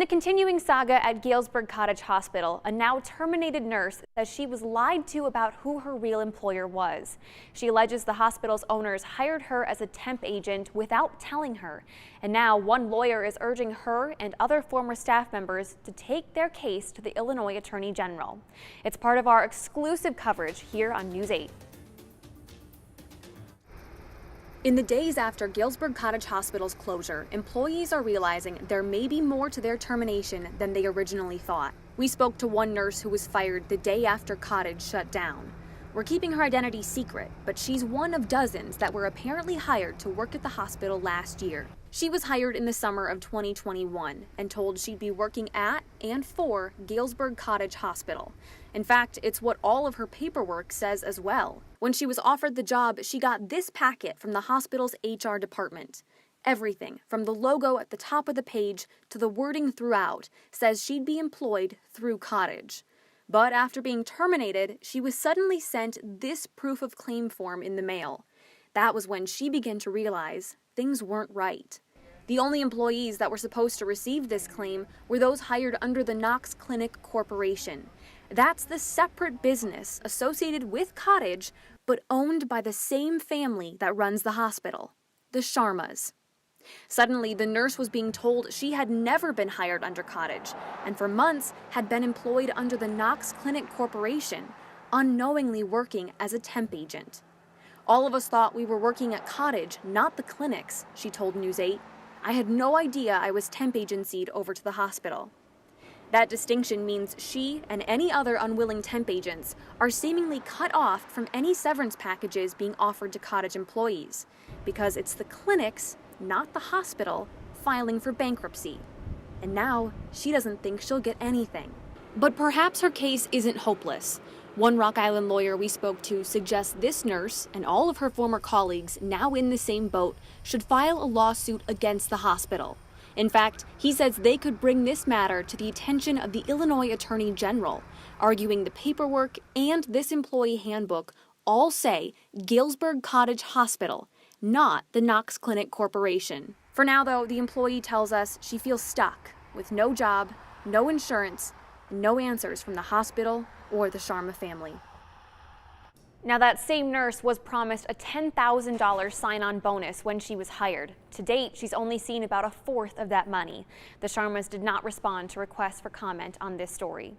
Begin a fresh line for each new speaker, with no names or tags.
The continuing saga at Galesburg-Cottage-Hospital, a now terminated nurse says she was lied to about who her real employer was. She alleges the hospital's owners hired her as a temp agent without telling her. And now one lawyer is urging her and other former staff members to take their case to the Illinois Attorney General. It's part of our exclusive coverage here on News 8. In the days after Galesburg Cottage Hospital's closure, employees are realizing there may be more to their termination than they originally thought. We spoke to one nurse who was fired the day after Cottage shut down. We're keeping her identity secret, but she's one of dozens that were apparently hired to work at the hospital last year. She was hired in the summer of 2021 and told she'd be working at and for Galesburg Cottage Hospital. In fact, it's what all of her paperwork says as well. When she was offered the job, she got this packet from the hospital's HR department. Everything, from the logo at the top of the page to the wording throughout, says she'd be employed through Cottage. But after being terminated, she was suddenly sent this proof of claim form in the mail. That was when she began to realize things weren't right. The only employees that were supposed to receive this claim were those hired under the Knox Clinic Corporation. That's the separate business associated with Cottage, but owned by the same family that runs the hospital, the Sharmas. Suddenly, the nurse was being told she had never been hired under Cottage, and for months had been employed under the Knox Clinic Corporation, unknowingly working as a temp agent. All of us thought we were working at Cottage, not the clinics, she told News 8. I had no idea I was temp agency'd over to the hospital. That distinction means she and any other unwilling temp agents are seemingly cut off from any severance packages being offered to Cottage employees, because it's the clinics, not the hospital, filing for bankruptcy. And now she doesn't think she'll get anything. But perhaps her case isn't hopeless. One Rock Island lawyer we spoke to suggests this nurse and all of her former colleagues now in the same boat should file a lawsuit against the hospital. In fact, he says they could bring this matter to the attention of the Illinois Attorney General, arguing the paperwork and this employee handbook all say Galesburg Cottage Hospital, not the Knox Clinic Corporation. For now, though, the employee tells us she feels stuck with no job, no insurance, and no answers from the hospital or the Sharma family. Now, that same nurse was promised a $10,000 sign-on bonus when she was hired. To date, she's only seen about a fourth of that money. The Sharmas did not respond to requests for comment on this story.